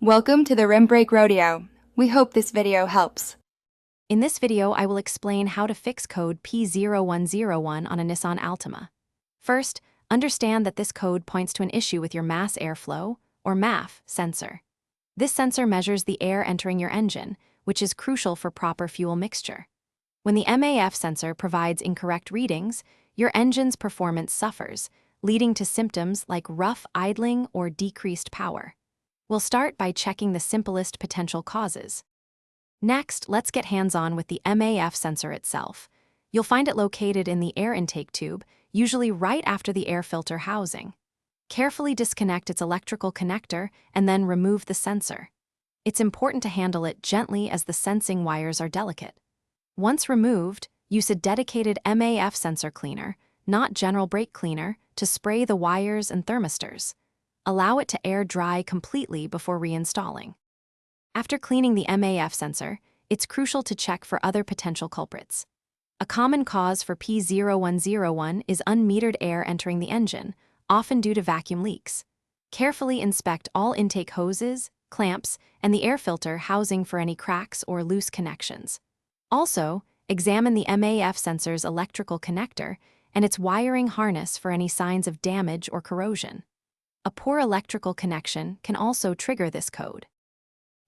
Welcome to the Rim Brake Rodeo. We hope this video helps. In this video, I will explain how to fix code P0101 on a Nissan Altima. First, understand that this code points to an issue with your mass airflow, or MAF, sensor. This sensor measures the air entering your engine, which is crucial for proper fuel mixture. When the MAF sensor provides incorrect readings, your engine's performance suffers, leading to symptoms like rough idling or decreased power. We'll start by checking the simplest potential causes. Next, let's get hands-on with the MAF sensor itself. You'll find it located in the air intake tube, usually right after the air filter housing. Carefully disconnect its electrical connector and then remove the sensor. It's important to handle it gently as the sensing wires are delicate. Once removed, use a dedicated MAF sensor cleaner, not general brake cleaner, to spray the wires and thermistors. Allow it to air dry completely before reinstalling. After cleaning the MAF sensor, it's crucial to check for other potential culprits. A common cause for P0101 is unmetered air entering the engine, often due to vacuum leaks. Carefully inspect all intake hoses, clamps, and the air filter housing for any cracks or loose connections. Also, examine the MAF sensor's electrical connector and its wiring harness for any signs of damage or corrosion. A poor electrical connection can also trigger this code.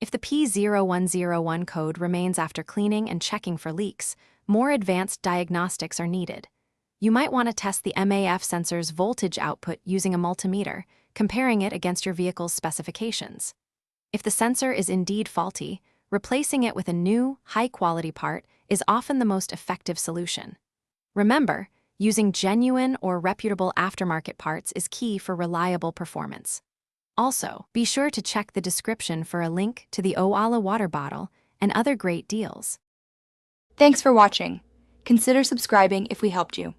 If the P0101 code remains after cleaning and checking for leaks, more advanced diagnostics are needed. You might want to test the MAF sensor's voltage output using a multimeter, comparing it against your vehicle's specifications. If the sensor is indeed faulty, replacing it with a new, high-quality part is often the most effective solution. Remember, using genuine or reputable aftermarket parts is key for reliable performance. Also, be sure to check the description for a link to the Owala water bottle and other great deals. Thanks for watching. Consider subscribing if we helped you.